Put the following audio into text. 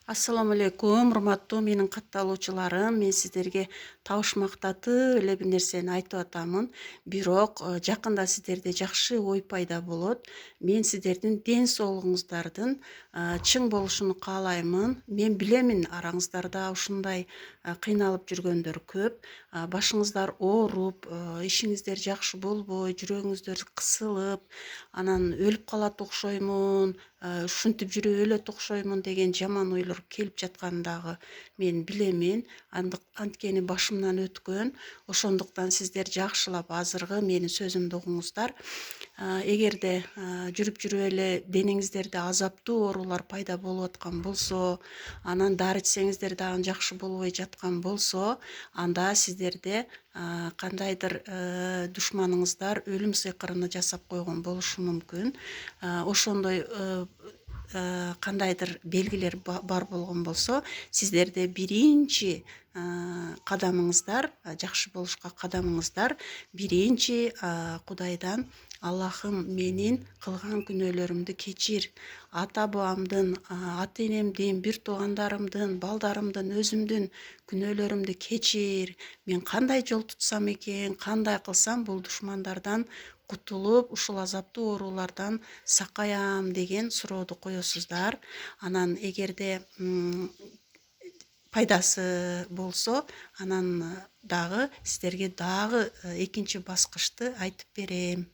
Ассаламу алейкум, урматтуу менин катталуучуларым. Мен сиздерге табышмактатып эле бир нерсени айтып атамын. Бирок жакында сиздерде жакшы ой пайда болот. Мен сиздердин ден соолугуңуздардын чың болушун каалаймын. Мен билемин, араңыздарда ушундай кыйналып жүргөндөр көп. Башыңыздар ооруп, ишиңиздер жакшы болбой, жүрөгүңүздөр кысылып, анан өлүп калат окшоймун, ушинтип жүрө өлөт окшоймун деген жаман ойлор келип жатканын дагы мен билемин. Анткени башымдан өткөн. Ошондуктан сиздер жакшылап азыркы менин сөзүмдү угуңуздар. Эгерде жүрүп жүрүп эле денеңиздерде азаптуу оорулар пайда болуп аткан болсо, анан дары ичсеңиздер дагы жакшы болбой жаткан болсо, анда сиздерде кандайдыр душманыңыздар өлүм сыйкырына жасап койгон болушу мүмкүн. Ошондой кандайдыр белгилер бар болгон болсо, сиздерде биринчи кадамыңыздар, жакшы болушка кадамыңыздар биринчи Кудайдан: Аллахым, менин кылган күнөөлөрүмдү кечир. Ата бабамдын, ата энемдин, бир туугандарымдын, балдарымдын, өзүмдүн күнөөлөрүмдү кечир. Мен кандай жол тутсам экен, кандай кылсам бул душмандардан кутулуп, ушул азаптуу оорулардан сакаям деген сурооду коесуздар. Анан эгерде пайдасы болсо, анан дагы сиздерге дагы экинчи баскычты айтып берем.